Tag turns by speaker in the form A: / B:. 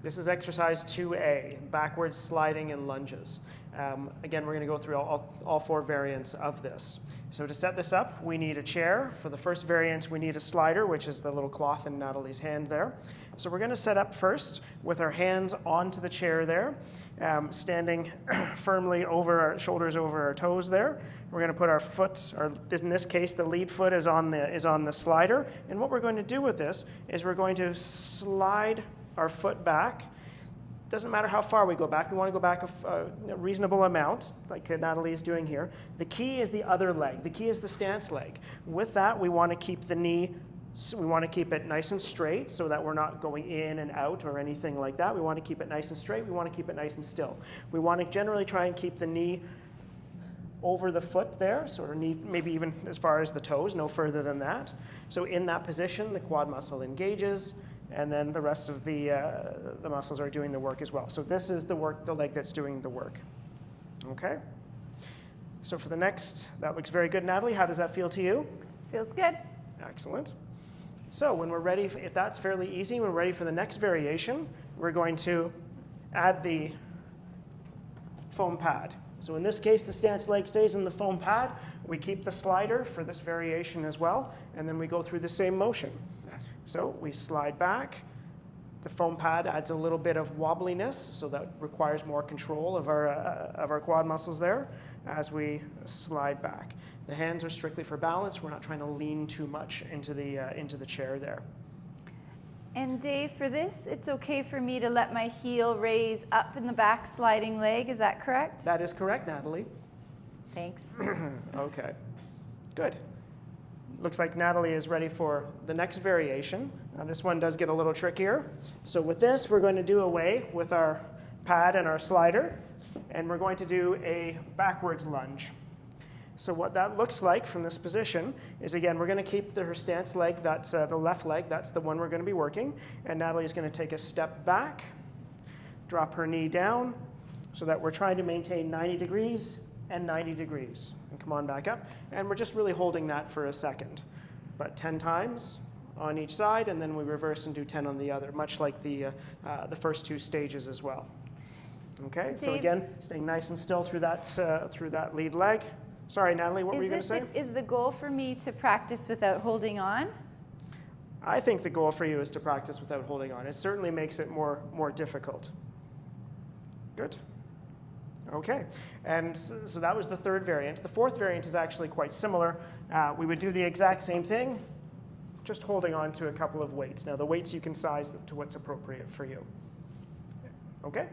A: This is exercise 2A, backwards sliding and lunges. Again, we're going to go through all 4 variants of this. So to set this up, we need a chair. For the first variant, we need a slider, which is the little cloth in Natalie's hand there. So we're going to set up first with our hands onto the chair there, standing firmly over our shoulders over our toes there. We're going to put our foot, or in this case, the lead foot is on the slider. And what we're going to do with this is we're going to slide our foot back. Doesn't matter how far we go back. We want to go back a reasonable amount, like Natalie is doing here. The key is the other leg. The key is the stance leg. With that, we want to keep the knee, we want to keep it nice and straight so that we're not going in and out or anything like that. We want to keep it nice and straight. We want to keep it nice and still. We want to generally try and keep the knee over the foot there, sort of knee, maybe even as far as the toes, no further than that. So in that position, the quad muscle engages, and then the rest of the muscles are doing the work as well. So this is the leg that's doing the work. Okay? So for the next, that looks very good, Natalie. How does that feel to you?
B: Feels good.
A: Excellent. So when we're ready, if that's fairly easy, when we're ready for the next variation, we're going to add the foam pad. So in this case, the stance leg stays in the foam pad. We keep the slider for this variation as well, and then we go through the same motion. So we slide back. The foam pad adds a little bit of wobbliness, so that requires more control of our quad muscles there as we slide back. The hands are strictly for balance. We're not trying to lean too much into the chair there.
B: And Dave, for this, it's okay for me to let my heel raise up in the back sliding leg. Is that correct?
A: That is correct, Natalie.
B: Thanks.
A: Okay, good. Looks like Natalie is ready for the next variation. Now this one does get a little trickier. So with this, we're going to do away with our pad and our slider, and we're going to do a backwards lunge. So what that looks like from this position is, again, we're going to keep her stance leg, that's the left leg, that's the one we're going to be working, and Natalie is going to take a step back, drop her knee down, so that we're trying to maintain 90 degrees and 90 degrees. And come on back up. And we're just really holding that for a second. But 10 times on each side, and then we reverse and do 10 on the other, much like the first 2 stages as well. Okay,
B: Dave,
A: so again, staying nice and still through that lead leg. Sorry, Natalie, what were you going to say?
B: Is the goal for me to practice without holding on?
A: I think the goal for you is to practice without holding on. It certainly makes it more difficult. Good. Okay, and so that was the third variant. The fourth variant is actually quite similar. We would do the exact same thing, just holding on to a couple of weights. Now the weights you can size to what's appropriate for you. Okay,